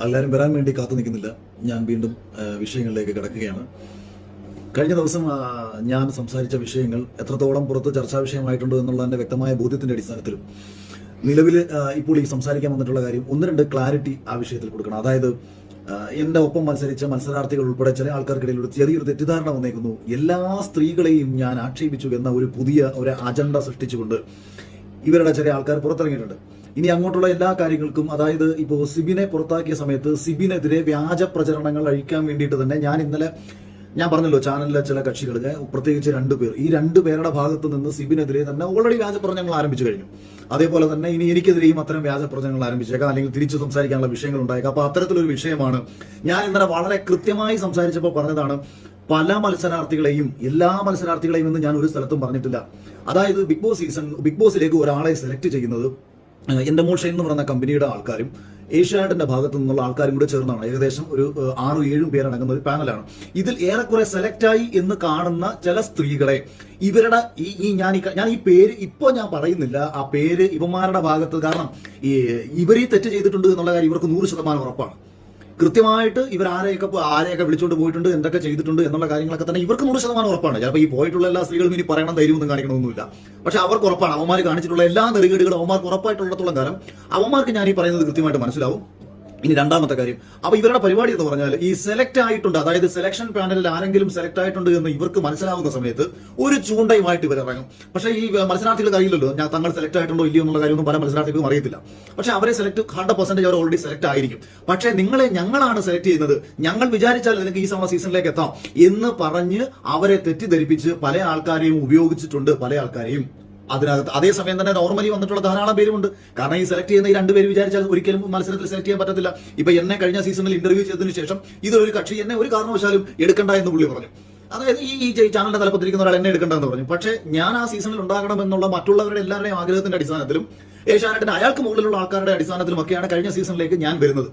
എല്ലാവരും വരാൻ വേണ്ടി കാത്തു നിൽക്കുന്നില്ല. ഞാൻ വീണ്ടും വിഷയങ്ങളിലേക്ക് കിടക്കുകയാണ്. കഴിഞ്ഞ ദിവസം ഞാൻ സംസാരിച്ച വിഷയങ്ങൾ എത്രത്തോളം പുറത്ത് ചർച്ചാ വിഷയമായിട്ടുണ്ട് എന്നുള്ളതിന്റെ വ്യക്തമായ ബോധ്യത്തിന്റെ അടിസ്ഥാനത്തിലും നിലവിൽ ഇപ്പോൾ ഈ സംസാരിക്കാൻ വന്നിട്ടുള്ള കാര്യം ഒന്ന് രണ്ട് ക്ലാരിറ്റി ആ വിഷയത്തിൽ കൊടുക്കണം. അതായത് എന്റെ ഒപ്പം മത്സരിച്ച മത്സരാർത്ഥികൾ ഉൾപ്പെടെ ചില ആൾക്കാർക്കിടയിൽ ഒരു ചെറിയൊരു തെറ്റിദ്ധാരണ വന്നേക്കുന്നു. എല്ലാ സ്ത്രീകളെയും ഞാൻ ആക്ഷേപിച്ചു എന്ന ഒരു പുതിയ ഒരു അജണ്ട സൃഷ്ടിച്ചുകൊണ്ട് ഇവരുടെ ചില ആൾക്കാർ പുറത്തിറങ്ങിയിട്ടുണ്ട്. ഇനി അങ്ങോട്ടുള്ള എല്ലാ കാര്യങ്ങൾക്കും, അതായത് ഇപ്പോൾ സിബിനെ പുറത്താക്കിയ സമയത്ത് സിബിനെതിരെ വ്യാജ പ്രചരണങ്ങൾ അഴിക്കാൻ വേണ്ടിയിട്ട് തന്നെ ഞാൻ പറഞ്ഞല്ലോ, ചാനലിലെ ചില കക്ഷികൾ, പ്രത്യേകിച്ച് രണ്ടുപേർ, ഈ രണ്ടുപേരുടെ ഭാഗത്ത് നിന്ന് സിബിനെതിരെ തന്നെ ഓൾറെഡി വ്യാജ പ്രചരണങ്ങൾ ആരംഭിച്ചു കഴിഞ്ഞു. അതേപോലെ തന്നെ ഇനി എനിക്കെതിരെയും അത്തരം വ്യാജ പ്രചരണങ്ങൾ ആരംഭിച്ചേക്കാം, അല്ലെങ്കിൽ തിരിച്ചു സംസാരിക്കാനുള്ള വിഷയങ്ങൾ ഉണ്ടായേക്കാം. അപ്പൊ അത്തരത്തിലൊരു വിഷയമാണ് ഞാൻ ഇന്നലെ വളരെ കൃത്യമായി സംസാരിച്ചപ്പോൾ പറഞ്ഞതാണ്. പല മത്സരാർത്ഥികളെയും, എല്ലാ മത്സരാർത്ഥികളെയും എന്ന് ഞാൻ ഒരു സ്ഥലത്തും പറഞ്ഞിട്ടില്ല. അതായത് ബിഗ് ബോസിലേക്ക് ഒരാളെ സെലക്ട് ചെയ്യുന്നത് എൻഡമോൾ ഷൈൻ എന്ന് പറയുന്ന കമ്പനിയുടെ ആൾക്കാരും ഏഷ്യാനെറ്റിന്റെ ഭാഗത്തു നിന്നുള്ള ആൾക്കാരും കൂടെ ചേർന്നാണ്. ഏകദേശം ഒരു 6-7 പേരടങ്ങുന്ന ഒരു പാനലാണ്. ഇതിൽ ഏറെക്കുറെ സെലക്ടായി എന്ന് കാണുന്ന ചില സ്ത്രീകളെ ഇവരുടെ ഞാൻ ഈ പേര് ഇപ്പോ ഞാൻ പറയുന്നില്ല. ആ പേര് ഇവന്മാരുടെ ഭാഗത്ത്, കാരണം ഇവർ ഈ തെറ്റ് ചെയ്തിട്ടുണ്ട് എന്നുള്ള കാര്യം ഇവർക്ക് 100% ഉറപ്പാണ്. കൃത്യമായിട്ട് ഇവർ ആരെയൊക്കെ വിളിച്ചുകൊണ്ട് പോയിട്ടുണ്ട്, എന്തൊക്കെ ചെയ്തിട്ടുണ്ട് എന്നുള്ള കാര്യങ്ങളൊക്കെ തന്നെ ഇവർക്ക് 100% ഉറപ്പാണ്. ചിലപ്പോൾ ഈ പോയിട്ടുള്ള എല്ലാ സ്ത്രീകളും ഇനി പറയണം, ധൈര്യമൊന്നും കാണിക്കണമെന്നില്ല. പക്ഷെ അവർക്ക് ഉറപ്പാണ്, അവന്മാർ കാണിച്ചിട്ടുള്ള എല്ലാ നെറുകേടുകളും അവന്മാർക്ക് ഉറപ്പായിട്ടുള്ളത്തോളം കാലം അവന്മാർക്ക് ഞാൻ ഈ പറയുന്നത് കൃത്യമായിട്ട് മനസ്സിലാവും. ഇനി രണ്ടാമത്തെ കാര്യം, അപ്പൊ ഇവരുടെ പരിപാടി എന്ന് പറഞ്ഞാൽ ഈ സെലക്ട് ആയിട്ടുണ്ട്, അതായത് സെലക്ഷൻ പാനലിൽ ആരെങ്കിലും സെലക്ട് ആയിട്ടുണ്ട് എന്ന് ഇവർക്ക് മനസ്സിലാവുന്ന സമയത്ത് ഒരു ചൂണ്ടയുമായിട്ട് ഇവർ ഇറങ്ങും. പക്ഷേ ഈ മത്സരാർത്ഥികൾ അറിയില്ലല്ലോ തങ്ങൾ സെലക്ട് ആയിട്ടുണ്ടോ ഇല്ലയോ എന്നുള്ള കാര്യമൊന്നും പല മത്സരാർത്ഥികൾക്കും അറിയത്തില്ല. പക്ഷെ അവരെ സെലക്ട് 100% അവർ ഓൾറെഡി സെലക്ട് ആയിരിക്കും. പക്ഷേ ഞങ്ങളാണ് സെലക്ട് ചെയ്യുന്നത്, ഞങ്ങൾ വിചാരിച്ചാൽ നിങ്ങൾക്ക് ഈ സീസണിലേക്ക് എത്താം എന്ന് പറഞ്ഞ് അവരെ തെറ്റിദ്ധരിപ്പിച്ച് പല ആൾക്കാരെയും ഉപയോഗിച്ചിട്ടുണ്ട്. പല ആൾക്കാരെയും അതിനകത്ത് അതേസമയം തന്നെ നോർമലി വന്നിട്ടുള്ള ധാരാളം പേരുമുണ്ട്. കാരണം ഈ സെലക്ട് ചെയ്യുന്ന ഈ രണ്ടുപേര് വിചാരിച്ചാൽ ഒരിക്കലും മത്സരത്തിൽ സെലക്ട് ചെയ്യാൻ പറ്റത്തില്ല. ഇപ്പൊ എന്നെ കഴിഞ്ഞ സീസണിൽ ഇന്റർവ്യൂ ചെയ്തതിനു ശേഷം ഇതൊരു കക്ഷി എന്നെ ഒരു കാരണവശാലും എടുക്കണ്ട എന്ന് പുള്ളി പറഞ്ഞു. അതായത് ഈ ചാനലിന്റെ തലപ്പത്തിരിക്കുന്ന ഒരാൾ എന്നെ എടുക്കണ്ടെന്ന് പറഞ്ഞു. പക്ഷേ ഞാൻ ആ സീസണിൽ ഉണ്ടാകണമെന്നുള്ള മറ്റുള്ളവരുടെ എല്ലാവരുടെയും ആഗ്രഹത്തിന്റെ അടിസ്ഥാനത്തിലും ഏഷ്യാനെറ്റിന് അയാൾക്ക് മുകളിലുള്ള ആൾക്കാരുടെ അടിസ്ഥാനത്തിലും ഒക്കെയാണ് കഴിഞ്ഞ സീസണിലേക്ക് ഞാൻ വരുന്നത്.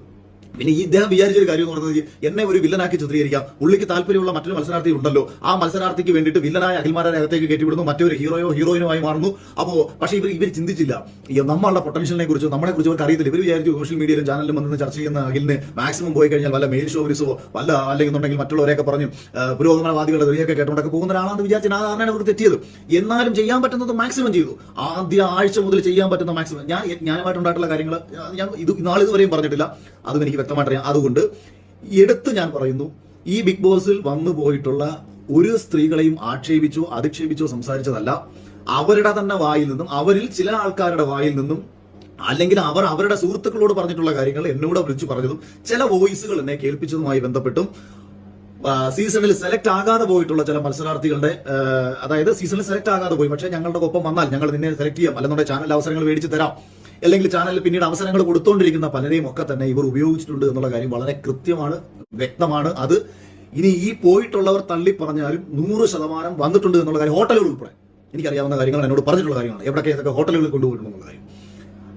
പിന്നെ ഈ ഇദ്ദേഹം വിചാരിച്ചൊരു കാര്യം എന്ന് പറയുന്നത് എന്നെ ഒരു വില്ലനാക്കി ചിത്രീകരിക്കാം. പുള്ളിക്ക് താല്പര്യമുള്ള മറ്റൊരു മത്സരാർത്ഥി ഉണ്ടല്ലോ, ആ മത്സരാർത്ഥിക്ക് വേണ്ടിയിട്ട് വില്ലനായ അഖിൽമാരെ അകത്തേക്ക് കയറ്റിവിടുന്നു, മറ്റൊരു ഹീറോയിനോ ആയി മാറുന്നു. പക്ഷേ ഇവർ ചിന്തിച്ചില്ല നമ്മളുടെ പൊട്ടൻഷ്യലിനെ കുറിച്ച്, നമ്മളെ കുറിച്ച് അവർക്ക് അറിയത്തില്ല. ഇവർ വിചാരിച്ചു സോഷ്യൽ മീഡിയയിലും ചാനലിലും വന്ന് ചർച്ച ചെയ്യുന്ന അഖിലിന് മാക്സിമം പോയി കഴിഞ്ഞാൽ വല്ല മെയിൽ ഷോവിസോ അല്ലെങ്കിൽ മറ്റുള്ളവരെയൊക്കെ പറഞ്ഞു പുരോഗമനവാദികളുടെ തെറിയൊക്കെ കേട്ടുകൊണ്ടൊക്കെ പോകുന്ന ഒരാളാണെന്ന് വിചാരിച്ചു. ആ ധാരണയാണ് അവർക്ക് തെറ്റിയത്. എന്നാലും ചെയ്യാൻ പറ്റുന്നത് മാക്സിമം ചെയ്തു. ആദ്യ ആഴ്ച മുതൽ ചെയ്യാൻ പറ്റുന്ന മാക്സിമം. ഞാനുമായിട്ടുണ്ടായിട്ടുള്ള കാര്യങ്ങൾ ഞാൻ നാളിതുവരെയും പറഞ്ഞിട്ടില്ല, അതും എനിക്ക് വ്യക്തമായിട്ടറിയാം. അതുകൊണ്ട് എടുത്ത് ഞാൻ പറയുന്നു, ഈ ബിഗ് ബോസിൽ വന്നു പോയിട്ടുള്ള ഒരു സ്ത്രീകളെയും ആക്ഷേപിച്ചോ അധിക്ഷേപിച്ചോ സംസാരിച്ചതല്ല. അവരുടെ തന്നെ വായിൽ നിന്നും, അവരിൽ ചില ആൾക്കാരുടെ വായിൽ നിന്നും, അല്ലെങ്കിൽ അവരുടെ സുഹൃത്തുക്കളോട് പറഞ്ഞിട്ടുള്ള കാര്യങ്ങൾ എന്നോട് വിളിച്ചു പറഞ്ഞതും ചില വോയിസുകൾ എന്നെ കേൾപ്പിച്ചതുമായി ബന്ധപ്പെട്ടും സീസണിൽ സെലക്ട് ആകാതെ പോയിട്ടുള്ള ചില മത്സരാർത്ഥികളുടെ, അതായത് സീസണിൽ സെലക്ട് ആകാതെ പോയി, പക്ഷേ ഞങ്ങളുടെ ഒപ്പം വന്നാൽ ഞങ്ങൾ നിന്നെ സെലക്ട് ചെയ്യാം, അല്ലെന്നുണ്ടെങ്കിൽ ചാനൽ അവസരങ്ങൾ മേടിച്ച് തരാം, അല്ലെങ്കിൽ ചാനലിൽ പിന്നീട് അവസരങ്ങൾ കൊടുത്തുകൊണ്ടിരിക്കുന്ന പലരെയും ഒക്കെ തന്നെ ഇവർ ഉപയോഗിച്ചിട്ടുണ്ട് എന്നുള്ള കാര്യം വളരെ കൃത്യമാണ്, വ്യക്തമാണ്. അത് ഇനി ഈ പോയിട്ടുള്ളവർ തള്ളി പറഞ്ഞാലും 100% വന്നിട്ടുണ്ട് എന്നുള്ള കാര്യം ഹോട്ടലുകൾ ഉൾപ്പെടെ എനിക്കറിയാവുന്ന കാര്യങ്ങൾ, എന്നോട് പറഞ്ഞിട്ടുള്ള കാര്യമാണ്, എവിടെയൊക്കെ ഏതൊക്കെ ഹോട്ടലുകളിൽ കൊണ്ടുപോയിട്ടുണ്ടെന്നുള്ള കാര്യം.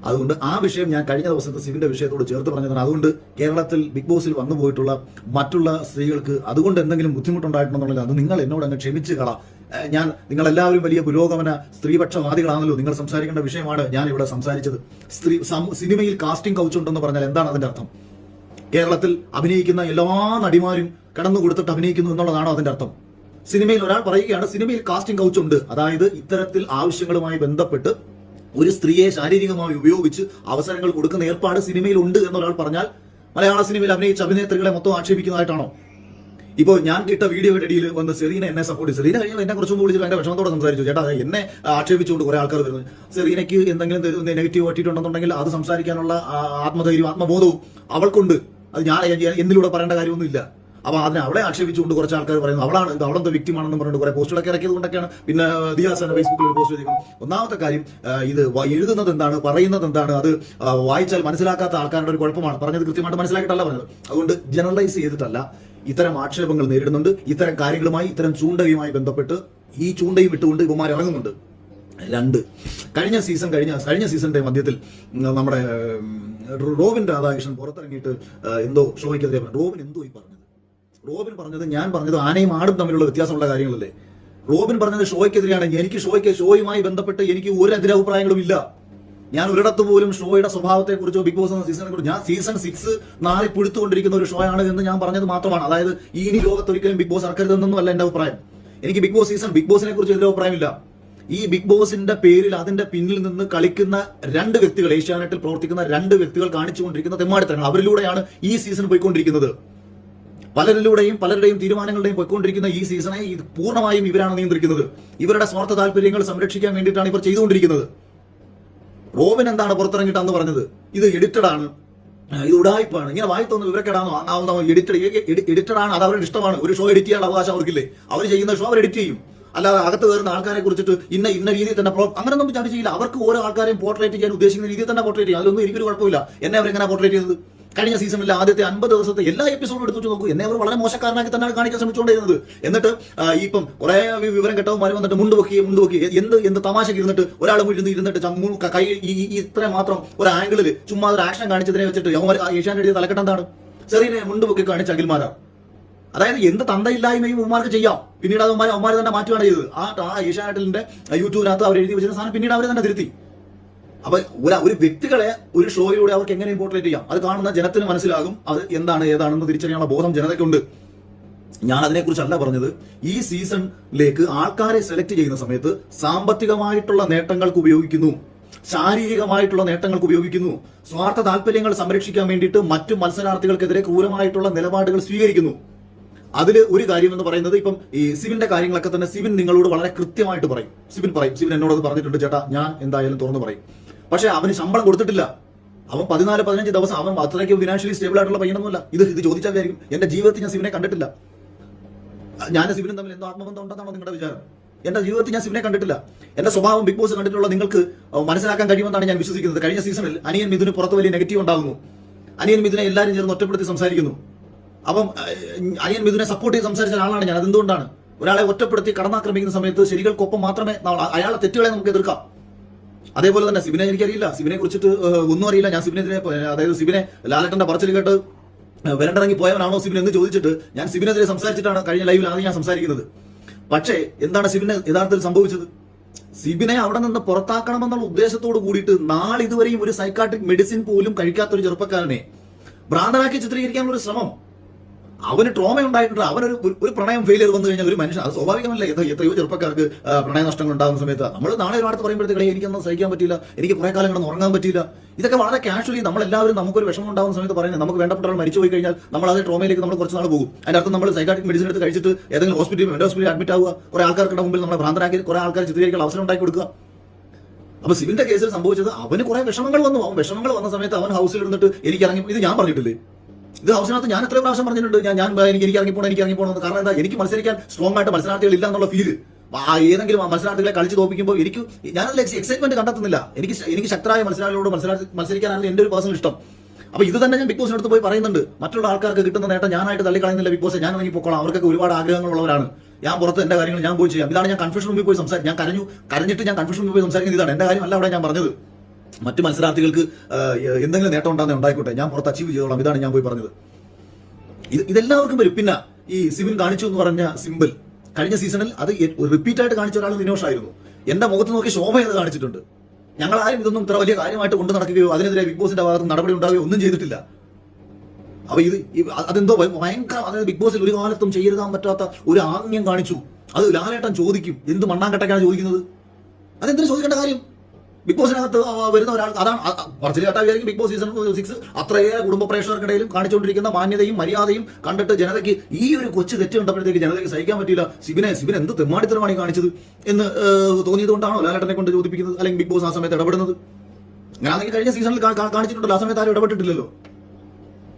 അതുകൊണ്ട് ആ വിഷയം ഞാൻ കഴിഞ്ഞ ദിവസത്തെ സിബിന്റെ വിഷയത്തോട് ചേർത്ത് പറഞ്ഞതാണ്. അതുകൊണ്ട് കേരളത്തിൽ ബിഗ് ബോസിൽ വന്നു പോയിട്ടുള്ള മറ്റുള്ള സ്ത്രീകൾക്ക് അതുകൊണ്ട് എന്തെങ്കിലും ബുദ്ധിമുട്ടുണ്ടായിട്ടുണ്ടെന്നുള്ളത് അത് നിങ്ങൾ എന്നോട് അങ്ങ് ക്ഷമിച്ച് കളാം. നിങ്ങളെല്ലാവരും വലിയ പുരോഗമന സ്ത്രീപക്ഷവാദികളാണല്ലോ, നിങ്ങൾ സംസാരിക്കേണ്ട വിഷയമാണ് ഞാൻ ഇവിടെ സംസാരിച്ചത്. സിനിമയിൽ കാസ്റ്റിംഗ് കൗച്ച് ഉണ്ടെന്ന് പറഞ്ഞാൽ എന്താണ് അതിന്റെ അർത്ഥം? കേരളത്തിൽ അഭിനയിക്കുന്ന എല്ലാ നടിമാരും കടന്നു കൊടുത്തിട്ട് അഭിനയിക്കുന്നു എന്നുള്ളതാണോ അതിന്റെ അർത്ഥം? സിനിമയിൽ ഒരാൾ പറയുകയാണ് സിനിമയിൽ കാസ്റ്റിംഗ് കൗച്ച് ഉണ്ട്, അതായത് ഇത്തരത്തിൽ ആവശ്യങ്ങളുമായി ബന്ധപ്പെട്ട് ഒരു സ്ത്രീയെ ശാരീരികമായി ഉപയോഗിച്ച് അവസരങ്ങൾ കൊടുക്കുന്ന ഏർപ്പാട് സിനിമയിൽ ഉണ്ട് എന്നൊരാൾ പറഞ്ഞാൽ മലയാള സിനിമയിൽ അഭിനയിച്ച അഭിനേത്രികളെ മൊത്തം ആക്ഷേപിക്കുന്നതായിട്ടാണോ? ഇപ്പോൾ ഞാൻ ഇട്ട വീഡിയോയുടെ ഇടയിൽ വന്ന് സെറീന എന്നെ സപ്പോർട്ട് ചെയ്തു. സെറീന കഴിഞ്ഞാൽ എന്നെ കുറച്ചും വിളിച്ചിട്ട് എന്റെ വിഷമത്തോടെ സംസാരിച്ചു. ചേട്ടാ, എന്നെ ആക്ഷേപിച്ചുകൊണ്ട് കുറെ ആൾക്കാർ വരുന്നു. സെറീനയ്ക്ക് എന്തെങ്കിലും നെഗറ്റീവ് പറ്റിയിട്ടുണ്ടെന്നുണ്ടെങ്കിൽ അത് സംസാരിക്കാനുള്ള ആത്മധൈര്യവും ആത്മബോധവും അവൾക്കുണ്ട്. അത് ഞാൻ എന്നിലൂടെ പറയേണ്ട കാര്യമൊന്നുമില്ല. അപ്പൊ അതിനെ അവളെ ആക്ഷേപിച്ചുകൊണ്ട് കുറച്ച് ആൾക്കാർ പറയുന്നു അവളെന്താ വിക്ടിമാണെന്ന് പറഞ്ഞിട്ട് കുറെ പോസ്റ്റുകളൊക്കെ ഇറക്കിയത് കൊണ്ടൊക്കെയാണ്. പിന്നെ ദിയാസന ഫേസ്ബുക്കിൽ ഒരു പോസ്റ്റ് ചെയ്തിരിക്കുന്നു. ഒന്നാമത്തെ കാര്യം, ഇത് എഴുതുന്നത് എന്താണ്, പറയുന്നത് എന്താണ്, അത് വായിച്ചാൽ മനസ്സിലാക്കാത്ത ആൾക്കാരുടെ ഒരു കുഴപ്പമാണ്. പറഞ്ഞത് കൃത്യമായിട്ട് മനസ്സിലാക്കിയിട്ടല്ല പറഞ്ഞത്. അതുകൊണ്ട് ജനറലൈസ് ചെയ്തിട്ടല്ല ഇത്തരം ആക്ഷേപങ്ങൾ നേരിടുന്നുണ്ട്. ഇത്തരം കാര്യങ്ങളുമായി, ഇത്തരം ചൂണ്ടയുമായി ബന്ധപ്പെട്ട് ഈ ചൂണ്ടയും ഇട്ടുകൊണ്ട് ഇവന്മാർ ഇറങ്ങുന്നുണ്ട്. കഴിഞ്ഞ സീസണിന്റെ മധ്യത്തിൽ നമ്മുടെ റോബിൻ രാധാകൃഷ്ണൻ പുറത്തിറങ്ങിയിട്ട് എന്തോ ഷോയ്ക്കെതിരെ റോബിൻ പറഞ്ഞത് ഞാൻ പറഞ്ഞത് ആനയും ആടും തമ്മിലുള്ള വ്യത്യാസമുള്ള കാര്യങ്ങളല്ലേ. റോബിൻ പറഞ്ഞത് ഷോയ്ക്കെതിരെയാണ്. എനിക്ക് ഷോയുമായി ബന്ധപ്പെട്ട് എനിക്ക് ഒരു എതിരഭിപ്രായങ്ങളും ഇല്ല. ഞാൻ ഒരിടത്ത് പോലും ഷോയുടെ സ്വഭാവത്തെ കുറിച്ചോ ബിഗ് ബോസ് എന്ന സീസണെ കുറിച്ച്, ഞാൻ സീസൺ 6 നാളെ പുഴുത്തുകൊണ്ടിരിക്കുന്ന ഒരു ഷോ ആണ് എന്ന് ഞാൻ പറഞ്ഞത് മാത്രമാണ്. അതായത് ഇനി ലോകത്തൊരിക്കലും ബിഗ് ബോസ് ഇറക്കരുതെന്നൊന്നും അല്ല എന്റെ അഭിപ്രായം. എനിക്ക് ബിഗ് ബോസിനെ കുറിച്ച് എതിരെ അഭിപ്രായമില്ല. ഈ ബിഗ് ബോസിന്റെ പേരിൽ അതിന്റെ പിന്നിൽ നിന്ന് കളിക്കുന്ന 2 വ്യക്തികൾ, ഏഷ്യാനെറ്റിൽ പ്രവർത്തിക്കുന്ന 2 വ്യക്തികൾ കാണിച്ചുകൊണ്ടിരിക്കുന്ന തെമ്മാടിത്തരങ്ങൾ, അവരിലൂടെയാണ് ഈ സീസൺ പോയിക്കൊണ്ടിരിക്കുന്നത്. പലരുടെയും തീരുമാനങ്ങളുടെയും പോയിക്കൊണ്ടിരിക്കുന്ന ഈ സീസണെ പൂർണ്ണമായും ഇവരാണ് നിയന്ത്രിക്കുന്നത്. ഇവരുടെ സ്വാർത്ഥ താല്പര്യങ്ങൾ സംരക്ഷിക്കാൻ വേണ്ടിയിട്ടാണ് ഇവർ ചെയ്തുകൊണ്ടിരിക്കുന്നത്. റോബിൻ എന്താണ് പുറത്തിറങ്ങിയിട്ട് അന്ന് പറഞ്ഞത്? ഇത് എഡിറ്റഡ് ആണ്, ഇത് ഉടായ്പാണ്, ഇങ്ങനെ വായി തോന്നുന്നു വിവരക്കെടാന്നോ, എഡിറ്റഡ് ആണ്, അത് അവരുടെ ഇഷ്ടമാണ്. ഒരു ഷോ എഡിറ്റ് ചെയ്യാൻ അവകാശം അവർക്കില്ലേ? അവർ ചെയ്യുന്ന ഷോ അവർ എഡിറ്റ് ചെയ്യും. അല്ലാതെ അകത്ത് കയറുന്ന ആൾക്കാരെ കുറിച്ചിട്ട് ഇന്ന രീതിയിൽ തന്നെ അങ്ങനെയൊന്നും ചർച്ച ചെയ്യില്ല. അവർക്ക് ഓരോ ആൾക്കാരെയും പോർട്രേറ്റ് ചെയ്യാൻ ഉദ്ദേശിക്കുന്ന രീതിയിൽ തന്നെ പോർട്രേറ്റ് ചെയ്യും. അതിലൊന്നും എനിക്കൊരു കുഴപ്പമില്ല. എന്നെ അവരെങ്ങനെ പോർട്രേറ്റ് ചെയ്തത്? കഴിഞ്ഞ സീസണിലെ ആദ്യത്തെ 50 ദിവസത്തെ എല്ലാ എപ്പിസോഡും എടുത്തു നോക്കൂ. എന്നെ അവർ വളരെ മോശക്കാരനാക്കി തന്നെയാണ് കാണിക്കാൻ ശ്രമിച്ചുകൊണ്ടിരുന്നത്. എന്നിട്ട് ഇപ്പം കുറെ വിവരം കെട്ടവന്മാർ വന്നിട്ട് മുണ്ട് പൊക്കി എന്ത് തമാശക്ക് ഒരാൾ ഇരുന്നിട്ട് കൈ ഇത്ര മാത്രം ഒരു ആംഗിളിൽ ചുമ്മാ ഒരു ആക്ഷൻ കാണിച്ചതിനെ വെച്ചിട്ട് ഏഷ്യാനെറ്റ് എഴുതിയ തലക്കെട്ട് എന്താണ്? ചെറിയ മുണ്ട് പൊക്കി കാണിച്ച അഖിൽമാരാ. അതായത് എന്ത് തന്തയില്ലായ്മയും ഉമ്മാർക്ക് ചെയ്യാം. പിന്നീട് അത് അവന്മാർ തന്നെ മാറ്റുകയാണ് ചെയ്തത്. ആ ഏഷ്യാനെറ്റിന്റെ യൂട്യൂബിനകത്ത് അവർ എഴുതി വെച്ചിരുന്ന സാധനം പിന്നീട് അവർ തന്നെ തിരുത്തി. അപ്പൊ ഒരു വ്യക്തികളെ ഒരു ഷോയിലൂടെ അവർക്ക് എങ്ങനെ ഇമ്പോർട്ടേറ്റ് ചെയ്യാം, അത് കാണുന്ന ജനത്തിന് മനസ്സിലാകും അത് എന്താണ് ഏതാണെന്ന് തിരിച്ചറിയാനുള്ള ബോധം ജനതയ്ക്കുണ്ട്. ഞാൻ അതിനെക്കുറിച്ചല്ല പറഞ്ഞത്. ഈ സീസണിലേക്ക് ആൾക്കാരെ സെലക്ട് ചെയ്യുന്ന സമയത്ത് സാമ്പത്തികമായിട്ടുള്ള നേട്ടങ്ങൾക്ക് ഉപയോഗിക്കുന്നു, ശാരീരികമായിട്ടുള്ള നേട്ടങ്ങൾക്ക് ഉപയോഗിക്കുന്നു, സ്വാർത്ഥ താല്പര്യങ്ങൾ സംരക്ഷിക്കാൻ വേണ്ടിയിട്ട് മറ്റു മത്സരാർത്ഥികൾക്കെതിരെ ക്രൂരമായിട്ടുള്ള നിലപാടുകൾ സ്വീകരിക്കുന്നു. അതിൽ ഒരു കാര്യം എന്ന് പറയുന്നത്, ഇപ്പം ഈ സിബിന്റെ കാര്യങ്ങളൊക്കെ തന്നെ സിബിൻ നിങ്ങളോട് വളരെ കൃത്യമായിട്ട് പറയും. സിബിൻ എന്നോട് പറഞ്ഞിട്ടുണ്ട്, ചേട്ടാ ഞാൻ എന്തായാലും തുറന്നു പറയും. പക്ഷെ അവന് ശമ്പളം കൊടുത്തിട്ടില്ല. അവൻ 14-15 ദിവസം അവൻ അത്രയ്ക്ക് ഫിനാൻഷ്യലി സ്റ്റേബിൾ ആയിട്ടുള്ള പയ്യനൊന്നുമല്ല. ഇത് ചോദിച്ചാൽ കാര്യം എന്റെ ജീവിതത്തിൽ ഞാൻ സിബിനെ കണ്ടിട്ടില്ല. ഞാൻ സിബിനും തമ്മിൽ എന്തോ ആത്മബന്ധം ഉണ്ടെന്നാണോ നിങ്ങളുടെ വിചാരം? എന്റെ ജീവിതത്തിൽ ഞാൻ സിബിനെ കണ്ടിട്ടില്ല. എന്റെ സ്വഭാവം ബിഗ് ബോസ് കണ്ടിട്ടുള്ള നിങ്ങൾക്ക് മനസ്സിലാക്കാൻ കഴിയുമെന്നാണ് ഞാൻ വിശ്വസിക്കുന്നത്. കഴിഞ്ഞ സീസണിൽ അനിയൻ മിഥുന് പുറത്ത് വലിയ നെഗറ്റീവ് ഉണ്ടാകുന്നു. അനിയൻ മിഥുനെ എല്ലാവരും ചേർന്ന് ഒറ്റപ്പെടുത്തി സംസാരിക്കുന്നു. അപ്പം അനിയൻ മിഥുനെ സപ്പോർട്ട് ചെയ്ത് സംസാരിച്ച ആളാണ് ഞാൻ. അതെന്തുകൊണ്ടാണ്? ഒരാളെ ഒറ്റപ്പെടുത്തി കടന്നാക്രമിക്കുന്ന സമയത്ത് ശരികൾക്കൊപ്പം മാത്രമേ അയാളെ തെറ്റുകളെ നമുക്ക് എതിർക്കാം. അതേപോലെ തന്നെ സിബിനെ എനിക്കറിയില്ല, സിബിനെ കുറിച്ചിട്ട് ഒന്നും അറിയില്ല. ഞാൻ സിബിനെതിരെ, അതായത് സിബിനെ ലാലേട്ടന്റെ പറച്ചിൽ കേട്ട് വരണ്ടിറങ്ങി പോയവനാണോ സിബിൻ എന്ന് ചോദിച്ചിട്ട് ഞാൻ സിബിനെതിരെ സംസാരിച്ചിട്ടാണ് കഴിഞ്ഞ ലൈവിൽ ആണ് ഞാൻ സംസാരിക്കുന്നത്. പക്ഷേ എന്താണ് സിബിന് യഥാർത്ഥത്തിൽ സംഭവിച്ചത്? സിബിനെ അവിടെ നിന്ന് പുറത്താക്കണമെന്നുള്ള ഉദ്ദേശത്തോട് കൂടിയിട്ട് നാളിതുവരെയും ഒരു സൈക്കാട്രിക് മെഡിസിൻ പോലും കഴിക്കാത്തൊരു ചെറുപ്പക്കാരനെ ഭ്രാന്തനാക്കി ചിത്രീകരിക്കാനുള്ള ഒരു ശ്രമം. അവന് ട്രോമ ഉണ്ടായിട്ടുണ്ട്. അവനൊരു പ്രണയം ഫെയിലിയർ വന്നു കഴിഞ്ഞാൽ ഒരു മനുഷ്യൻ, അത് സ്വാഭാവികമല്ലേ? എത്രയോ ചെറുപ്പക്കാർക്ക് പ്രണയ നഷ്ടങ്ങൾ ഉണ്ടാകുന്ന സമയത്ത് നമ്മൾ നാളെ ഒരു വാർത്ത പറയുമ്പോഴത്തേക്ക് എനിക്കൊന്നും സഹിക്കാൻ പറ്റില്ല, എനിക്ക് കുറെ കാലം കിടന്ന് ഉറങ്ങാൻ പറ്റില്ല, ഇതൊക്കെ വളരെ കാഷ്വലി നമ്മളെല്ലാവരും നമുക്കൊരു വിഷമം ഉണ്ടാകുന്ന സമയത്ത് പറയുന്നത്. നമുക്ക് വേണ്ടപ്പെട്ട ആൾ മരിച്ചു പോയി കഴിഞ്ഞാൽ നമ്മൾ അത് ട്രോമയിലേക്ക് നമ്മൾ കുറച്ച് നാൾ പോകും. അതിന്റെ അർത്ഥം നമ്മൾ സൈക്കാട്രിക് മെഡിസിൻ എടുത്ത് കഴിച്ചിട്ട് ഏതെങ്കിലും ഹോസ്പിറ്റലിൽ അഡ്മിറ്റ് ആവുക, കുറെ ആൾക്കാർക്ക് മുമ്പിൽ നമ്മളെ ഭ്രാന്തരാക്കി കുറെ ആൾക്കാർ ചിത്രീകരിക്കാൻ അവസരം ഉണ്ടാക്കി കൊടുക്കുക. അപ്പൊ സിബിന്റെ കേസിൽ സംഭവിച്ചത് അവന് കുറെ വിഷമങ്ങൾ വന്നു. അവൻ വിഷമങ്ങൾ വന്ന സമയത്ത് അവൻ ഹൗസിൽ ഇരുന്നിട്ട് എനിക്ക് ഇറങ്ങി, ഇത് ഞാൻ പറഞ്ഞിട്ടില്ലേ? ഇത് ഹൗസിനകത്ത് ഞാൻ എത്ര പ്രാവശ്യം പറഞ്ഞിട്ടുണ്ട്, എനിക്ക് ഇറങ്ങിപ്പോണം. കാരണം എന്താ? എനിക്ക് മത്സരിക്കാൻ സ്ട്രോങ് ആയിട്ട് മത്സരാർത്ഥികൾ ഇല്ല എന്നുള്ള ഫീല്. ഏതെങ്കിലും മത്സരാർത്ഥികളെ കളിച്ച് തോപ്പിക്കുമ്പോൾ ഞാനതിൽ എക്സൈറ്റ്മെന്റ് കണ്ടെത്തുന്നില്ല. എനിക്ക് ശക്തരായ മത്സരാർത്ഥികളോട് മത്സരിക്കാനാണ് എന്റെ ഒരു പേഴ്സണൽ ഇഷ്ടം. അപ്പൊ ഇത് തന്നെ ഞാൻ ബിഗ് ബോസിനടുത്ത് പോയി പറയുന്നുണ്ട്. മറ്റുള്ള ആൾക്കാർക്ക് കിട്ടുന്ന നേട്ടം ഞാനായിട്ട് തള്ളിക്കളയുന്നില്ല. ബിഗ് ബോസ് ഞാൻ ഇറങ്ങി പോക്കോളാം, അവർക്കൊക്കെ ഒരുപാട് ആഗ്രഹങ്ങളുള്ളവരാണ്. ഞാൻ പുറത്ത് എന്റെ കാര്യങ്ങൾ ഞാൻ പോയി ചെയ്യാം. ഇതാണ് ഞാൻ കൺഫ്യൂഷൻ റൂമിൽ പോയി സംസാരിക്കും. ഞാൻ കരഞ്ഞിട്ട് ഞാൻ കൺഫ്യൂഷൻ റൂമിൽ പോയി സംസാരിക്കുന്നത് ഇതാണ്. എന്റെ കാര്യം അല്ല അവിടെ ഞാൻ പറഞ്ഞത്. മറ്റു മത്സരാർത്ഥികൾക്ക് എന്തെങ്കിലും നേട്ടം ഉണ്ടായിക്കോട്ടെ, ഞാൻ പുറത്ത് അച്ചീവ് ചെയ്തോളാം, ഇതാണ് ഞാൻ പോയി പറഞ്ഞത്. ഇതെല്ലാവർക്കും വരും. പിന്നെ ഈ സിബിൻ കാണിച്ചു എന്ന് പറഞ്ഞ സിമ്പിൾ കഴിഞ്ഞ സീസണിൽ അത് റിപ്പീറ്റ് ആയിട്ട് കാണിച്ച ഒരാൾ നിനോഷ് ആയിരുന്നു. എന്റെ മുഖത്ത് നോക്കി ശോഭ എന്ന് കാണിച്ചിട്ടുണ്ട്. ഞങ്ങൾ ആരും ഇതൊന്നും ഇത്ര വലിയ കാര്യമായിട്ട് കൊണ്ടു നടക്കുകയോ അതിനെതിരെ ബിഗ് ബോസിന്റെ ഭാഗത്ത് നടപടി ഉണ്ടാവുകയോ ഒന്നും ചെയ്തിട്ടില്ല. അപ്പൊ അതെന്തോ ഭയങ്കര, അതായത് ബിഗ് ബോസിൽ ഒരു കാലത്തും ചെയ്തെടുക്കാൻ പറ്റാത്ത ഒരു ആംഗ്യം കാണിച്ചു. അത് ലാലേട്ടൻ ചോദിക്കും, എന്ത് മണ്ണാങ്കട്ടൊക്കെയാണ് ചോദിക്കുന്നത്? അതെന്തിനു ചോദിക്കേണ്ട കാര്യം? ബിഗ് ബോസിനകത്ത് വരുന്ന ഒരാൾ അതാണ് പറച്ചിൽ കേട്ടാ വിചാരിക്കും ബിഗ് ബോസ് സീസൺ 6 അത്രയേറെ കുടുംബ പ്രേക്ഷകർക്കിടയിലും കാണിച്ചുകൊണ്ടിരിക്കുന്ന മാന്യതയും മര്യാദയും കണ്ടിട്ട് ജനതയ്ക്ക് ഈ ഒരു കൊച്ചു തെറ്റ് കണ്ടപ്പോഴത്തേക്ക് ജനതയ്ക്ക് സഹിക്കാൻ പറ്റില്ല. സിബിനെ എന്ത് തെമ്മാടിത്തരമാണ് കാണിച്ചത് എന്ന് തോന്നിയത് കൊണ്ടാണോ ലാലേട്ടനെ കൊണ്ട് ചോദിപ്പിക്കുന്നത്, അല്ലെങ്കിൽ ബിഗ് ബോസ് ആ സമയത്ത് ഇടപെടുന്നത്? അങ്ങനെയാണെങ്കിൽ കഴിഞ്ഞ സീസണിൽ കാണിച്ചിട്ടുണ്ടല്ലോ, ആ സമയത്ത് ആരും ഇടപെട്ടിട്ടില്ലല്ലോ.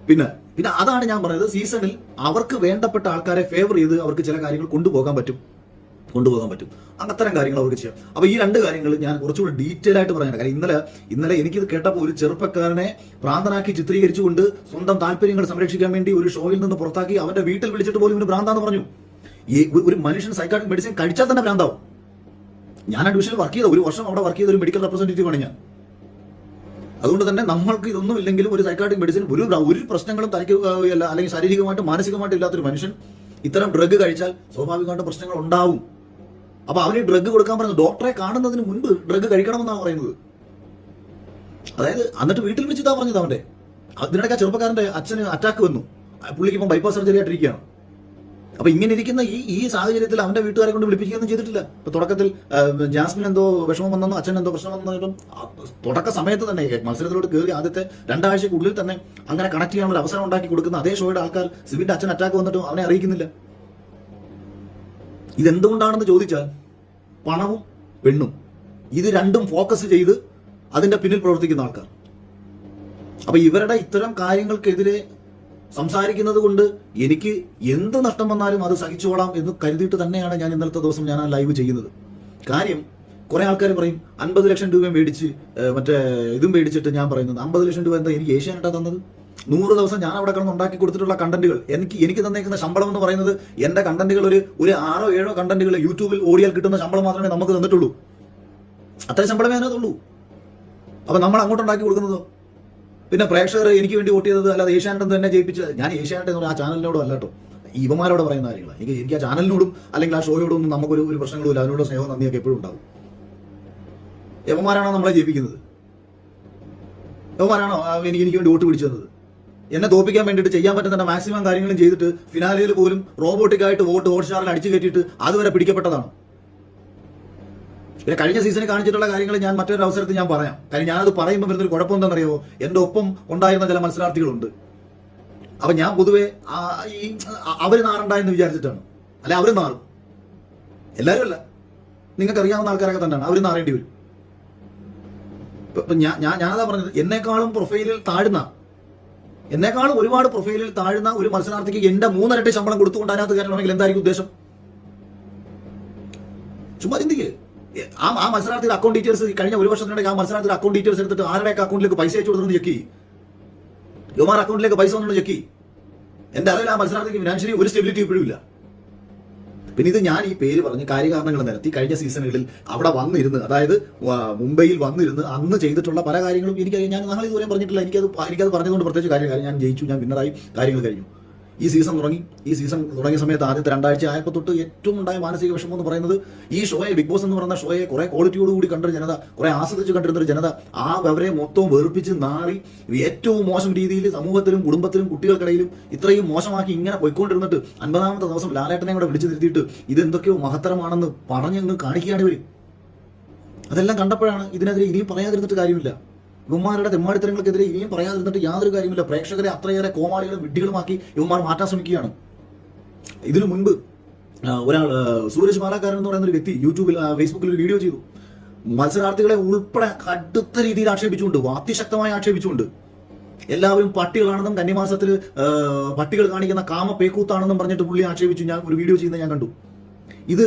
പിന്നെ അതാണ് ഞാൻ പറയുന്നത്. സീസണിൽ അവർക്ക് വേണ്ടപ്പെട്ട ആൾക്കാരെ ഫേവർ ചെയ്ത് അവർക്ക് ചില കാര്യങ്ങൾ കൊണ്ടുപോകാൻ പറ്റും. അത്തരം കാര്യങ്ങൾ അവർക്ക് ചെയ്യാം. അപ്പൊ ഈ 2 കാര്യങ്ങൾ ഞാൻ കുറച്ചുകൂടി ഡീറ്റെയിൽ ആയിട്ട് പറയാൻ. കാര്യം ഇന്നലെ എനിക്കിത് കേട്ടപ്പോൾ ഒരു ചെറുപ്പക്കാരനെ ഭ്രാന്തനാക്കി ചിത്രീകരിച്ചുകൊണ്ട് സ്വന്തം താല്പര്യങ്ങൾ സംരക്ഷിക്കാൻ വേണ്ടി ഒരു ഷോയിൽ നിന്ന് പുറത്താക്കി അവന്റെ വീട്ടിൽ വിളിച്ചിട്ട് പോലും ഇവന് ഭ്രാന്താന്ന് പറഞ്ഞു. ഒരു മനുഷ്യൻ സൈക്കാട്രിക് മെഡിസിൻ കഴിച്ചാൽ തന്നെ ഭ്രാന്താവും. ഞാൻ ആ ഡിവിഷനിൽ വർക്ക് ചെയ്ത 1 വർഷം അവിടെ വർക്ക് ചെയ്ത ഒരു മെഡിക്കൽ റെപ്രസെന്റേറ്റീവ് ആണ് ഞാൻ. അതുകൊണ്ട് തന്നെ നമ്മൾക്ക് ഇതൊന്നും ഇല്ലെങ്കിലും ഒരു സൈക്കാട്രിക് മെഡിസിൻ ഒരു പ്രശ്നങ്ങളും തനിക്ക് അല്ലെങ്കിൽ ശാരീരികമായിട്ടും മാനസികമായിട്ടും ഇല്ലാത്തൊരു മനുഷ്യൻ ഇത്തരം ഡ്രഗ് കഴിച്ചാൽ സ്വാഭാവികമായിട്ട് പ്രശ്നങ്ങൾ ഉണ്ടാവും. അപ്പൊ അവന് ഡ്രഗ് കൊടുക്കാൻ പറയുന്നത് ഡോക്ടറെ കാണുന്നതിന് മുൻപ് ഡ്രഗ് കഴിക്കണമെന്നാണ് പറയുന്നത്. അതായത് എന്നിട്ട് വീട്ടിൽ വിളിച്ചിട്ടാ പറഞ്ഞത് അവന്റെ. അതിനിടയ്ക്ക് ചെറുപ്പക്കാരന്റെ അച്ഛന് അറ്റാക്ക് വന്നു, പുള്ളിക്ക് ഇപ്പം ബൈപ്പാസ് സർജറി ആയിട്ടിരിക്കുകയാണ്. അപ്പൊ ഇങ്ങനെ ഇരിക്കുന്ന ഈ സാഹചര്യത്തിൽ അവന്റെ വീട്ടുകാരെ കൊണ്ട് വിളിപ്പിക്കുകയൊന്നും ചെയ്തിട്ടില്ല. ഇപ്പൊ തുടക്കത്തിൽ ജാസ്മിൻ എന്തോ വിഷമം വന്നെന്നോ അച്ഛൻ എന്തോ പ്രശ്നം വന്നിട്ടും തുടക്ക സമയത്ത് തന്നെ മത്സരത്തിലോട്ട് കയറി ആദ്യത്തെ 2 ആഴ്ചക്കുള്ളിൽ തന്നെ അങ്ങനെ കണക്ട് ചെയ്യാനുള്ള അവസരം ഉണ്ടാക്കി കൊടുക്കുന്ന അതേ ഷോയുടെ ആൾക്കാർ സിബിന്റെ അച്ഛൻ അറ്റാക്ക് വന്നിട്ടും അവനെ അറിയിക്കുന്നില്ല. ഇതെന്തുകൊണ്ടാണെന്ന് ചോദിച്ചാൽ പണവും പെണ്ണും ഇത് രണ്ടും ഫോക്കസ് ചെയ്ത് അതിന്റെ പിന്നിൽ പ്രവർത്തിക്കുന്ന ആൾക്കാർ. അപ്പൊ ഇവരുടെ ഇത്തരം കാര്യങ്ങൾക്കെതിരെ സംസാരിക്കുന്നത് കൊണ്ട് എനിക്ക് എന്ത് നഷ്ടം വന്നാലും അത് സഹിച്ചോളാം എന്ന് കരുതിയിട്ട് തന്നെയാണ് ഞാൻ ഇന്നലത്തെ ദിവസം ഞാൻ ആ ലൈവ് ചെയ്യുന്നത്. കാര്യം കുറെ ആൾക്കാർ പറയും 50 ലക്ഷം രൂപയും മേടിച്ച് മറ്റേ ഇതും മേടിച്ചിട്ട് ഞാൻ പറയുന്നത് 50 ലക്ഷം രൂപ എന്താ എനിക്ക് ഏഷ്യാനെറ്റാ തന്നത്? 100 ദിവസം ഞാൻ അവിടെ കിടന്ന് ഉണ്ടാക്കി കൊടുത്തിട്ടുള്ള കണ്ടന്റുകൾ എനിക്ക് തന്നേക്കുന്ന ശമ്പളം എന്ന് പറയുന്നത് എന്റെ കണ്ടന്റുകൾ ഒരു 6 7 കണ്ടന്റുകൾ യൂട്യൂബിൽ ഓടിയാൽ കിട്ടുന്ന ശമ്പളം മാത്രമേ നമുക്ക് തന്നിട്ടുള്ളൂ. അത്രയും ശമ്പളമേ അതിനകത്തുള്ളൂ. അപ്പൊ നമ്മൾ അങ്ങോട്ടുണ്ടാക്കി കൊടുക്കുന്നതോ? പിന്നെ പ്രേക്ഷകർ എനിക്ക് വേണ്ടി വോട്ട് ചെയ്തത് അല്ലാതെ ഏഷ്യാനെറ്റ് തന്നെ ജയിപ്പിച്ചത്. ഞാൻ ഏഷ്യാനെറ്റ് എന്ന് പറഞ്ഞാൽ ആ ചാനലിനോടും അല്ല കേട്ടോ, ഇവന്മാരോട് പറയുന്ന കാര്യങ്ങളാണ്. എനിക്ക് ആ ചാനലിനോടും അല്ലെങ്കിൽ ആ ഷോയോടും ഒന്നും നമുക്കൊരു പ്രശ്നങ്ങളും ഇല്ല. അതിനോട് സ്നേഹവും നന്ദിയൊക്കെ എപ്പോഴും ഉണ്ടാവും. യവന്മാരാണോ നമ്മളെ ജയിപ്പിക്കുന്നത്? യവന്മാരാണോ എനിക്ക് വേണ്ടി വോട്ട് പിടിച്ചു തന്നത്? എന്നെ തോപ്പിക്കാൻ വേണ്ടിയിട്ട് ചെയ്യാൻ പറ്റുന്ന മാക്സിമം കാര്യങ്ങളും ചെയ്തിട്ട് ഫിനാലയിൽ പോലും റോബോട്ടിക്കായിട്ട് ഹോട്ട്സ്റ്റാറിൽ അടിച്ചു കയറ്റിയിട്ട് അതുവരെ പിടിക്കപ്പെട്ടതാണ്. പിന്നെ കഴിഞ്ഞ സീസണിൽ കാണിച്ചിട്ടുള്ള കാര്യങ്ങൾ ഞാൻ മറ്റൊരു അവസരത്തിൽ ഞാൻ പറയാം. കാര്യം ഞാനത് പറയുമ്പോൾ വരുന്നൊരു കുഴപ്പം എന്താണെന്നറിയോ, എന്റെ ഒപ്പം ഉണ്ടായിരുന്ന ചില മത്സരാർത്ഥികളുണ്ട്. അപ്പൊ ഞാൻ പൊതുവെ അവര് നാറുണ്ടായെന്ന് വിചാരിച്ചിട്ടാണ്. അല്ലെ അവര് നാറും, എല്ലാവരും അല്ല, നിങ്ങൾക്ക് അറിയാവുന്ന ആൾക്കാരൊക്കെ തന്നെയാണ് അവര് നാറേണ്ടി വരും. ഞാനതാ പറഞ്ഞത്, എന്നെക്കാളും ഒരുപാട് പ്രൊഫൈലിൽ താഴ്ന്ന ഒരു മത്സരാർത്ഥിക്ക് എന്റെ 3 ഇരട്ടി ശമ്പളം കൊടുത്തുകൊണ്ട് അതിനകത്ത് കയറണമെങ്കിൽ എന്തായിരിക്കും ഉദ്ദേശം? ചുമ്മാ ചിന്തിക്ക്. ആ മത്സരാർത്ഥിയുടെ അക്കൗണ്ട് ഡീറ്റെയിൽസ് കഴിഞ്ഞ ഒരു വർഷത്തിനിടെ ആ മത്സരാർത്ഥിയുടെ അക്കൗണ്ട് ഡീറ്റെയിൽസ് എടുത്തിട്ട് ആരുടെയൊക്കെ അക്കൗണ്ടിലേക്ക് പൈസ അയച്ചു കൊടുക്കുന്നത് ചെക്ക് ചെയ്യും. യുവമാർ അക്കൗണ്ടിലേക്ക് പൈസ വന്നു ചെക്ക് ചെയ്യും. എന്റെ അറിവിൽ ആ മത്സരാർത്ഥിക്ക് ഫിനാൻഷ്യലി ഒരു സ്റ്റെബിലിറ്റി ഇപ്പോഴും ഇല്ല. പിന്നെ ഇത് ഞാൻ ഈ പേര് പറഞ്ഞ് കാര്യകാരണങ്ങൾ നിരത്തി കഴിഞ്ഞ സീസണുകളിൽ അവിടെ വന്നിരുന്ന്, അതായത് മുംബൈയിൽ വന്നിരുന്ന് അന്ന് ചെയ്തിട്ടുള്ള പല കാര്യങ്ങളും ഞാൻ നാളെ ഇതുവരെ പറഞ്ഞിട്ടില്ല. എനിക്കത് പറഞ്ഞതുകൊണ്ട് പ്രത്യേകിച്ച് കാര്യം ഞാൻ ജയിച്ചു, ഞാൻ വിന്നറായി, കാര്യങ്ങൾ കഴിഞ്ഞു. ഈ സീസൺ തുടങ്ങിയ സമയത്ത് ആദ്യത്തെ 2 ആഴ്ച ആയപ്പോൾ തൊട്ട് ഏറ്റവും ഉണ്ടായ മാനസിക വിഷമം എന്ന് പറയുന്നത് ഈ ഷോയെ, ബിഗ് ബോസ് എന്ന് പറയുന്ന ഷോയെ കുറെ ക്വാളിറ്റിയോടുകൂടി കണ്ടൊരു ജനത, കുറെ ആസ്വദിച്ച് കണ്ടിരുന്നൊരു ജനത അവരെ മൊത്തവും വെറുപ്പിച്ച് നാറി ഏറ്റവും മോശം രീതിയിൽ സമൂഹത്തിലും കുടുംബത്തിലും കുട്ടികൾക്കിടയിലും ഇത്രയും മോശമാക്കി ഇങ്ങനെ പോയിക്കൊണ്ടിരുന്നിട്ട് 50ാമത്തെ ദിവസം ലാലേട്ടനെ കൂടെ വിളിച്ചു നിർത്തിയിട്ട് ഇതെന്തൊക്കെയോ മഹത്തരമാണെന്ന് പറഞ്ഞങ്ങ് കാണിക്കുകയാണ് ഇവർ. അതെല്ലാം കണ്ടപ്പോഴാണ് ഇതിനെതിരെ ഇനിയും പറയാതിരുന്നിട്ട് കാര്യമില്ല. ഇവന്മാരുടെ തെമ്മാടിത്തരങ്ങൾക്കെതിരെ ഇനിയും പറയാതിരുന്നിട്ട് യാതൊരു കാര്യമില്ല. പ്രേക്ഷകരെ അത്രയേറെ കോമാളികളും വിഡ്ഢികളുമാക്കി ഇവന്മാർ മാറ്റാൻ ശ്രമിക്കുകയാണ്. ഇതിനു മുൻപ് ഒരാൾ സൂരജ് പാലക്കാരൻ എന്ന് പറയുന്ന ഒരു വ്യക്തി യൂട്യൂബിൽ ഫേസ്ബുക്കിൽ ഒരു വീഡിയോ ചെയ്തു. മത്സരാർത്ഥികളെ ഉൾപ്പെടെ കടുത്ത രീതിയിൽ ആക്ഷേപിച്ചുകൊണ്ട്, അതിശക്തമായി ആക്ഷേപിച്ചുകൊണ്ട്, എല്ലാവരും പട്ടികളാണെന്നും കന്നിമാസത്തിൽ പട്ടികൾ കാണിക്കുന്ന കാമപേക്കൂത്താണെന്നും പറഞ്ഞിട്ട് പുള്ളി ആക്ഷേപിച്ചു. ഞാൻ ഒരു വീഡിയോ ചെയ്യുന്നത് ഞാൻ കണ്ടു. ഇത്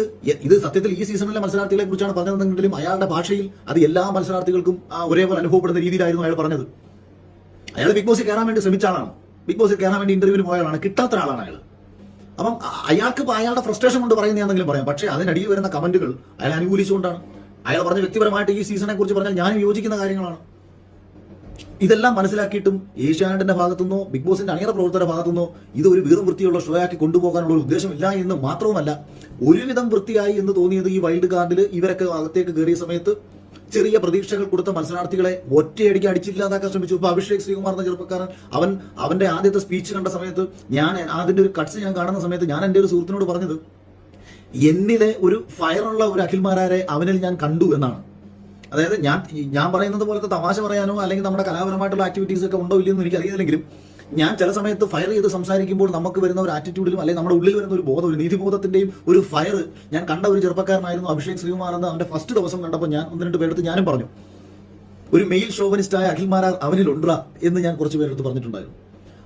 സത്യത്തിൽ ഈ സീസണിലെ മത്സരാർത്ഥികളെ കുറിച്ചാണ് പറഞ്ഞതെങ്കിലും അയാളുടെ ഭാഷയിൽ അത് എല്ലാ മത്സരാർത്ഥികൾക്കും ഒരേപോലെ അനുഭവപ്പെടുന്ന രീതിയിലായിരുന്നു അയാൾ പറഞ്ഞത്. അയാൾ ബിഗ് ബോസിൽ കയറാൻ വേണ്ടി ശ്രമിച്ച ആളാണ്, ബിഗ് ബോസിൽ കയറാൻ വേണ്ടി ഇന്റർവ്യൂവിന് പോയ ആളാണ്, കിട്ടാത്ത ആളാണ് അയാൾ. അപ്പം അയാൾക്ക് അയാളുടെ ഫ്രസ്ട്രേഷൻ കൊണ്ട് പറയുന്നതാണെങ്കിലും പറയാം. പക്ഷേ അതിനടിയിൽ വരുന്ന കമന്റുകൾ അയാൾ അനുകൂലിച്ചുകൊണ്ടാണ്. അയാൾ പറഞ്ഞ വ്യക്തിപരമായിട്ട് ഈ സീസണെ കുറിച്ച് പറഞ്ഞാൽ ഞാനും യോജിക്കുന്ന കാര്യങ്ങളാണ്. ഇതെല്ലാം മനസ്സിലാക്കിയിട്ടും ഏഷ്യാനെറ്റിന്റെ ഭാഗത്തുനിന്നോ ബിഗ് ബോസിന്റെ അണിയറ പ്രവർത്തകരുടെ ഭാഗത്തുനിന്നോ ഇത് ഒരു വീറും വൃത്തിയുള്ള ഷോ ആക്കി കൊണ്ടുപോകാനുള്ള ഒരു ഉദ്ദേശമില്ല എന്ന് മാത്രവുമല്ല, ഒരുവിധം വൃത്തിയായി എന്ന് തോന്നിയത് ഈ വൈൽഡ് കാർഡിൽ ഇവരൊക്കെ അകത്തേക്ക് കയറിയ സമയത്ത് ചെറിയ പ്രതീക്ഷകൾ കൊടുത്ത മത്സരാർത്ഥികളെ ഒറ്റയടിക്ക് അടിച്ചില്ലാതാക്കാൻ ശ്രമിച്ചു. ഇപ്പൊ അഭിഷേക് ശ്രീകുമാർ എന്ന ചെറുപ്പക്കാരൻ അവന്റെ ആദ്യത്തെ സ്പീച്ച് കണ്ട സമയത്ത് അതിന്റെ ഒരു കട്ട്സ് ഞാൻ കാണുന്ന സമയത്ത് ഞാൻ എന്റെ ഒരു സുഹൃത്തിനോട് പറഞ്ഞത്, എന്നിലെ ഒരു ഫയറുള്ള ഒരു അഖിൽമാരാരെ അവനിൽ ഞാൻ കണ്ടു എന്നാണ്. അതായത് ഞാൻ പറയുന്നത് പോലത്തെ തമാശ പറയാനോ അല്ലെങ്കിൽ നമ്മുടെ കലാപരമായിട്ടുള്ള ആക്ടിവിറ്റീസ് ഒക്കെ ഉണ്ടോ ഇല്ലെന്ന് എനിക്ക് അറിയില്ലെങ്കിലും ഞാൻ ചില സമയത്ത് ഫയർ ചെയ്ത് സംസാരിക്കുമ്പോൾ നമുക്ക് വരുന്ന ഒരു ആറ്റിറ്റ്യൂഡിലും അല്ലെങ്കിൽ നമ്മുടെ ഉള്ളിൽ വരുന്ന ഒരു ബോധം, ഒരു നീതിബോധത്തിന്റെയും ഒരു ഫയർ ഞാൻ കണ്ട ഒരു ചെറുപ്പക്കാരനായിരുന്നു അഭിഷേക് ശ്രീകുമാർ എന്ന് അവന്റെ ഫസ്റ്റ് ദിവസം കണ്ടപ്പോൾ ഞാൻ 1-2 പേരെടുത്ത് ഞാനും പറഞ്ഞു, ഒരു മെയിൽ ഷോവനിസ്റ്റായ അഖിൽമാരാർ അവനിലുണ്ട എന്ന് ഞാൻ കുറച്ച് പേരെടുത്ത് പറഞ്ഞിട്ടുണ്ടായിരുന്നു.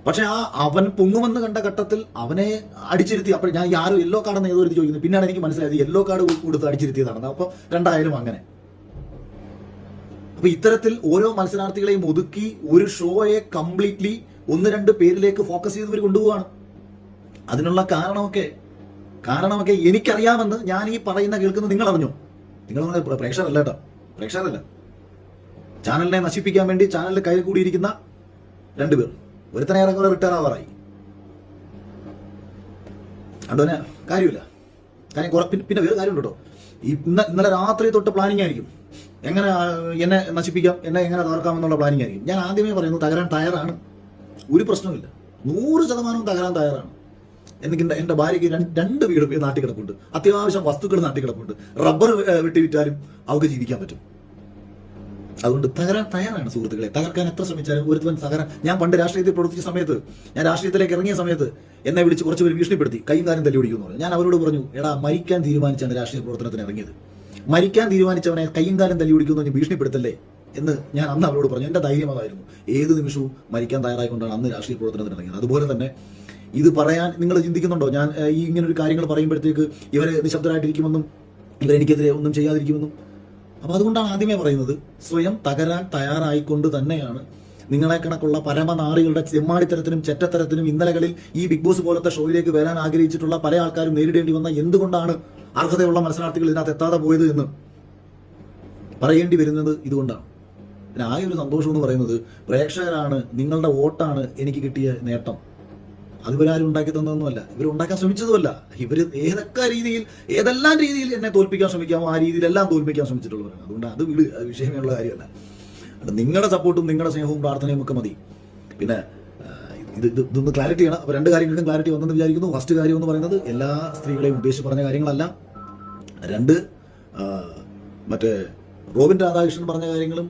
പക്ഷെ അവൻ പൊങ്ങുമെന്ന് കണ്ട ഘട്ടത്തിൽ അവനെ അടിച്ചിരുത്തി. അപ്പോൾ ഞാൻ ആരോ യെല്ലോ കാർഡെന്ന് ഏതോ ചോദിക്കുന്നു. പിന്നാണ് എനിക്ക് മനസ്സിലായത് യെല്ലോ കാർഡ് കൊടുത്ത് അടിച്ചിരുത്തിയതാണ്. അപ്പോൾ 2 അങ്ങനെ. അപ്പൊ ഇത്തരത്തിൽ ഓരോ മത്സരാർത്ഥികളെയും ഒതുക്കി ഒരു ഷോയെ കംപ്ലീറ്റ്ലി 1-2 പേരിലേക്ക് ഫോക്കസ് ചെയ്ത് ഇവർ കൊണ്ടുപോവാണ്. അതിനുള്ള കാരണമൊക്കെ എനിക്കറിയാമെന്ന് ഞാൻ ഈ പറയുന്ന കേൾക്കുന്നത് നിങ്ങൾ അറിഞ്ഞു. നിങ്ങൾ പ്രേക്ഷകരല്ല കേട്ടോ, പ്രേക്ഷകരല്ല, ചാനലിനെ നശിപ്പിക്കാൻ വേണ്ടി ചാനലിൽ കയറി കൂടിയിരിക്കുന്ന 2 പേർ. ഒരുത്തനെ ഇറങ്ങുന്ന റിട്ടയർ ആവാറായി. അതുപോലെ കാര്യമില്ല. കാര്യം പിന്നെ വേറെ കാര്യമുണ്ട് കേട്ടോ. ഇന്നലെ രാത്രി തൊട്ട് പ്ലാനിങ് ആയിരിക്കും. എങ്ങനെ എന്നെ നശിപ്പിക്കാം, എന്നെ എങ്ങനെ തകർക്കാം എന്നുള്ള പ്ലാനിങ് ആയിരിക്കും. ഞാൻ ആദ്യമേ പറയുന്നു, തകരാൻ തയ്യാറാണ്, ഒരു പ്രശ്നവുമില്ല, 100% തകരാൻ തയ്യാറാണ്. എനിക്ക് എൻ്റെ ഭാര്യയ്ക്ക് രണ്ട് വീട് നാട്ടിൽ കിടപ്പുണ്ട്, അത്യാവശ്യം വസ്തുക്കൾ നാട്ടിൽ കിടപ്പുണ്ട്, റബ്ബർ വെട്ടി വിറ്റാലും അവർക്ക് ജീവിക്കാൻ പറ്റും. അതുകൊണ്ട് തകരാൻ തയ്യാറാണ് സുഹൃത്തുക്കളെ. തകർക്കാൻ എത്ര ശ്രമിച്ചാലും ഒരുത്തൻ തകരാൻ. ഞാൻ പണ്ട് രാഷ്ട്രീയത്തിൽ പ്രവർത്തിച്ച സമയത്ത്, ഞാൻ രാഷ്ട്രീയത്തിലേക്ക് ഇറങ്ങിയ സമയത്ത് എന്നെ വിളിച്ച് കുറച്ച് പേര് ഭീഷണിപ്പെടുത്തി, കൈയും കാര്യം തല്ലി പിടിക്കുന്നു പറഞ്ഞു. ഞാൻ അവരോട് പറഞ്ഞു, എടാ മരിക്കാൻ തീരുമാനിച്ചാണ് രാഷ്ട്രീയ പ്രവർത്തനത്തിന് ഇറങ്ങിയത്, മരിക്കാൻ തീരുമാനിച്ചവനെ കൈയും കാലം തല്ലി പിടിക്കുന്നു എന്ന് ഭീഷണിപ്പെടുത്തല്ലേ എന്ന് ഞാൻ അന്ന് അവരോട് പറഞ്ഞു. എൻ്റെ ധൈര്യം അതായിരുന്നു. ഏത് നിമിഷവും മരിക്കാൻ തയ്യാറായിക്കൊണ്ടാണ് അന്ന് രാഷ്ട്രീയ പ്രവർത്തനത്തിന് ഇറങ്ങിയത്. അതുപോലെ തന്നെ ഇത് പറയാൻ നിങ്ങൾ ചിന്തിക്കുന്നുണ്ടോ? ഞാൻ ഈ ഇങ്ങനൊരു കാര്യങ്ങൾ പറയുമ്പോഴത്തേക്ക് ഇവർ നിശബ്ദരായിട്ടിരിക്കുമെന്നും ഇവരെനിക്കെതിരെ ഒന്നും ചെയ്യാതിരിക്കുമെന്നും. അപ്പോൾ അതുകൊണ്ടാണ് ആദ്യമേ പറയുന്നത്, സ്വയം തകരാൻ തയ്യാറായിക്കൊണ്ട് തന്നെയാണ് നിങ്ങളെ കണക്കുള്ള പരമനാറികളുടെ ചെമ്മാടിത്തരത്തിനും ചെറ്റത്തരത്തിനും ഇന്നലകളിൽ ഈ ബിഗ് ബോസ് പോലത്തെ ഷോയിലേക്ക് വരാൻ ആഗ്രഹിച്ചിട്ടുള്ള പല ആൾക്കാരും നേരിടേണ്ടി വന്ന എന്തുകൊണ്ടാണ് അർഹതയുള്ള മത്സരാർത്ഥികൾ ഇതിനകത്ത് എത്താതെ പോയത് എന്ന് പറയേണ്ടി വരുന്നത് ഇതുകൊണ്ടാണ്. പിന്നെ ആകെ ഒരു സന്തോഷം എന്ന് പറയുന്നത്, പ്രേക്ഷകരാണ്, നിങ്ങളുടെ വോട്ടാണ് എനിക്ക് കിട്ടിയ നേട്ടം. അത് ഇവരാരും ഉണ്ടാക്കി തന്നതൊന്നുമല്ല, ഇവർ ഉണ്ടാക്കാൻ ശ്രമിച്ചതുമല്ല. ഇവർ ഏതെല്ലാം രീതിയിൽ എന്നെ തോൽപ്പിക്കാൻ ശ്രമിക്കാമോ ആ രീതിയിലെല്ലാം തോൽപ്പിക്കാൻ ശ്രമിച്ചിട്ടുള്ളവരാണ്. അതുകൊണ്ട് അത് വിഷയമുള്ള കാര്യമല്ല. നിങ്ങളുടെ സപ്പോർട്ടും നിങ്ങളുടെ സ്നേഹവും പ്രാർത്ഥനയും ഒക്കെ മതി. പിന്നെ ഇതൊന്ന് ക്ലാരിറ്റി ആണ്. അപ്പോൾ രണ്ട് കാര്യങ്ങൾക്കും ക്ലാരിറ്റി വന്നെന്ന് വിചാരിക്കുന്നു. ഫസ്റ്റ് കാര്യം എന്ന് പറയുന്നത്, എല്ലാ സ്ത്രീകളെയും ഉദ്ദേശിച്ച് പറഞ്ഞ കാര്യങ്ങളല്ല. രണ്ട്, മറ്റേ റോബിൻ രാധാകൃഷ്ണൻ പറഞ്ഞ കാര്യങ്ങളും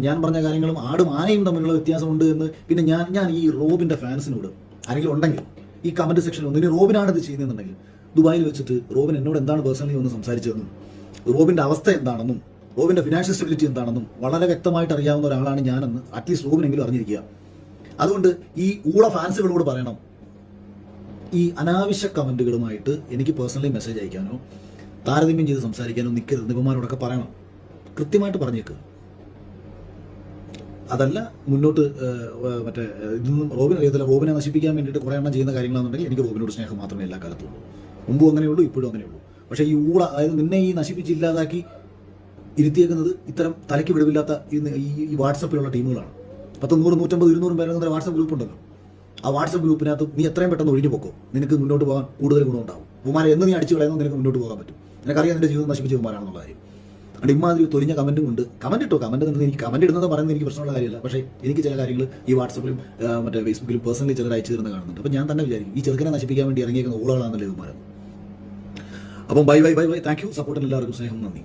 ഞാൻ പറഞ്ഞ കാര്യങ്ങളും ആടും ആനയും തമ്മിലുള്ള വ്യത്യാസമുണ്ട് എന്ന്. പിന്നെ ഞാൻ ഈ റോബിൻ്റെ ഫാൻസിനോട് ആരെങ്കിലും ഉണ്ടെങ്കിൽ ഈ കമന്റ് സെക്ഷനിൽ ഒന്ന്, ഇനി റോബിനാണ് ഇത് ചെയ്യുന്നതെന്നുണ്ടെങ്കിൽ, ദുബായിൽ വെച്ചിട്ട് റോബിൻ എന്നോട് എന്താണ് പേഴ്സണലി ഒന്ന് സംസാരിച്ചതെന്നും റോബിൻ്റെ അവസ്ഥ എന്താണെന്നും റോബിൻ്റെ ഫിനാൻഷ്യൽ സ്റ്റെബിലിറ്റി എന്താണെന്നും വളരെ വ്യക്തമായിട്ട് അറിയാവുന്ന ഒരാളാണ് ഞാനെന്ന് അറ്റ്ലീസ്റ്റ് റോബിനെങ്കിലും അറിഞ്ഞിരിക്കുക. അതുകൊണ്ട് ഈ ഊള ഫാൻസുകളോട് പറയണം, ഈ അനാവശ്യ കമന്റുകളുമായിട്ട് എനിക്ക് പേഴ്സണലി മെസ്സേജ് അയക്കാനോ താരതമ്യം ചെയ്ത് സംസാരിക്കാനോ നിൽക്കരുത്. നിപന്മാരോടൊക്കെ പറയണം, കൃത്യമായിട്ട് പറഞ്ഞേക്ക്. അതല്ല മുന്നോട്ട് മറ്റേ ഇതൊന്നും റോബിൻ അറിയത്തില്ല. റോബിനെ നശിപ്പിക്കാൻ വേണ്ടിയിട്ട് കുറേ എണ്ണം ചെയ്യുന്ന കാര്യങ്ങളാണെന്നുണ്ടെങ്കിൽ എനിക്ക് റോബിനോട് സ്നേഹം മാത്രമേ എല്ലാ കാലത്തുള്ളൂ. മുമ്പും അങ്ങനെയുള്ളൂ, ഇപ്പോഴും അങ്ങനെയുള്ളൂ. പക്ഷേ ഈ അതായത് നിന്നെ ഈ നശിപ്പിച്ച് ഇല്ലാതാക്കി ഇരുത്തിയേക്കുന്നത് ഇത്തരം തലയ്ക്ക് വിടവില്ലാത്ത ഈ വാട്സപ്പിലുള്ള ടീമുകളാണ്. 10, 100, 150, 200 പേരെ വാട്സപ്പ് ഗ്രൂപ്പ് ഉണ്ടല്ലോ. ആ വാട്സപ്പ് ഗ്രൂപ്പിനകത്ത് നീ എത്രയും പെട്ടെന്ന് ഒഴിഞ്ഞു പോക്കോ, നിനക്ക് മുന്നോട്ട് പോകാൻ കൂടുതൽ ഗുണമുണ്ടാവും. ഉമാരെ എന്ന് നീ അടിച്ചു കളയുന്നു, നിനക്ക് മുന്നോട്ട് പോകാൻ പറ്റും. നിനക്കറിയാം നിന്റെ ജീവിതം നശിപ്പിച്ച ഉമാരാണെന്നുള്ള കാര്യം. അതുകൊണ്ട് ഇമാതിരി തൊലിഞ്ഞ കമന്റും ഉണ്ട്. കമന്റ് ഇട്ടോ, കമന്റ് നിന്ന് എനിക്ക് കമന്റ് ഇടുന്നത് പറയുന്നത് എനിക്ക് പ്രശ്നമുള്ള കാര്യമല്ല. പക്ഷേ എനിക്ക് ചില കാര്യങ്ങൾ ഈ വാട്സപ്പിലും മറ്റേ ഫേസ്ബുക്കിലും പേഴ്സണലി ചിലർ അയച്ചു തരുന്ന കാണുന്നുണ്ട്. അപ്പോൾ ഞാൻ തന്നെ വിചാരിക്കും, ഈ ചെറുക്കനെ നശിപ്പിക്കാൻ വേണ്ടി ഇറങ്ങിയേക്കുന്ന ഊളകളാണെന്നല്ലേ ഇവന്മാരെന്ന്. അപ്പം ബൈ. Thank you. സപ്പോർട്ടിന് എല്ലാവർക്കും സ്നേഹം, നന്ദി.